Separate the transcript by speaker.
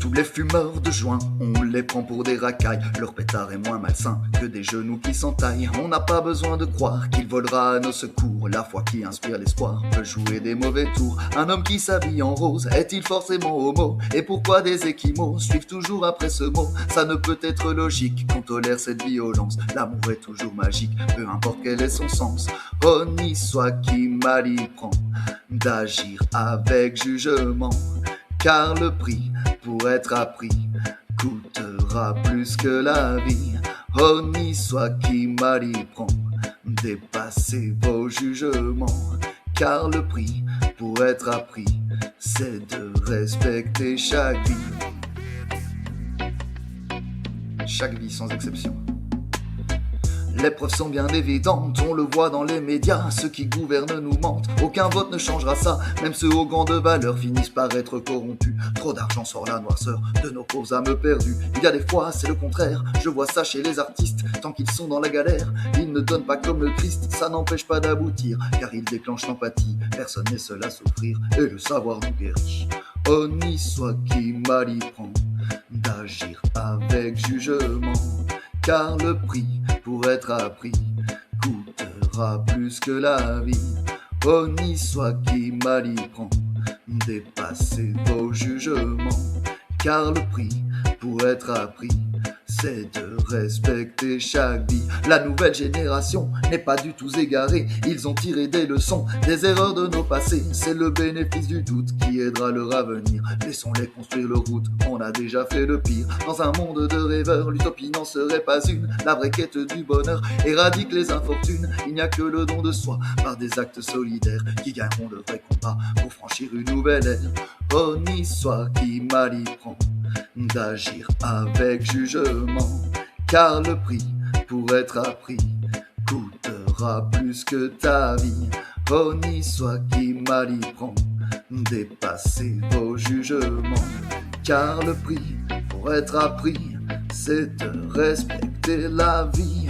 Speaker 1: Tous les fumeurs de joint, on les prend pour des racailles. Leur pétard est moins malsain que des genoux qui s'entaillent. On n'a pas besoin de croire qu'il volera à nos secours. La foi qui inspire l'espoir peut jouer des mauvais tours. Un homme qui s'habille en rose, est-il forcément homo? Et pourquoi des échymaux suivent toujours après ce mot? Ça ne peut être logique qu'on tolère cette violence. L'amour est toujours magique, peu importe quel est son sens. Honni soit qui mal y prend d'agir avec jugement, car le prix pour être appris coûtera plus que la vie. Honni soit qui mal y prend, dépassez vos jugements, car le prix pour être appris, c'est de respecter chaque vie. Chaque vie sans exception. Les preuves sont bien évidentes, on le voit dans les médias. Ceux qui gouvernent nous mentent, aucun vote ne changera ça. Même ceux aux grandes valeurs finissent par être corrompus. Trop d'argent sort la noirceur de nos pauvres âmes perdues. Il y a des fois, c'est le contraire, je vois ça chez les artistes. Tant qu'ils sont dans la galère, ils ne donnent pas comme le Christ. Ça n'empêche pas d'aboutir, car ils déclenchent l'empathie. Personne n'est seul à souffrir, et le savoir nous guérit. Honni soit qui mal y prend d'agir avec jugement, car le prix pour être appris coûtera plus que la vie. Honni soit qui mal y prend, dépassez vos jugements, car le prix pour être appris, c'est de respecter chaque vie. La nouvelle génération n'est pas du tout égarée. Ils ont tiré des leçons des erreurs de nos passés. C'est le bénéfice du doute qui aidera leur avenir. Laissons-les construire leur route, on a déjà fait le pire. Dans un monde de rêveurs, l'utopie n'en serait pas une. La vraie quête du bonheur éradique les infortunes. Il n'y a que le don de soi par des actes solidaires qui gagneront le vrai combat pour franchir une nouvelle ère. Honni soit qui mal y prend d'agir avec jugement, car le prix pour être appris coûtera plus que ta vie. Honni soit qui mal y prend, dépassez vos jugements, car le prix pour être appris, c'est de respecter la vie.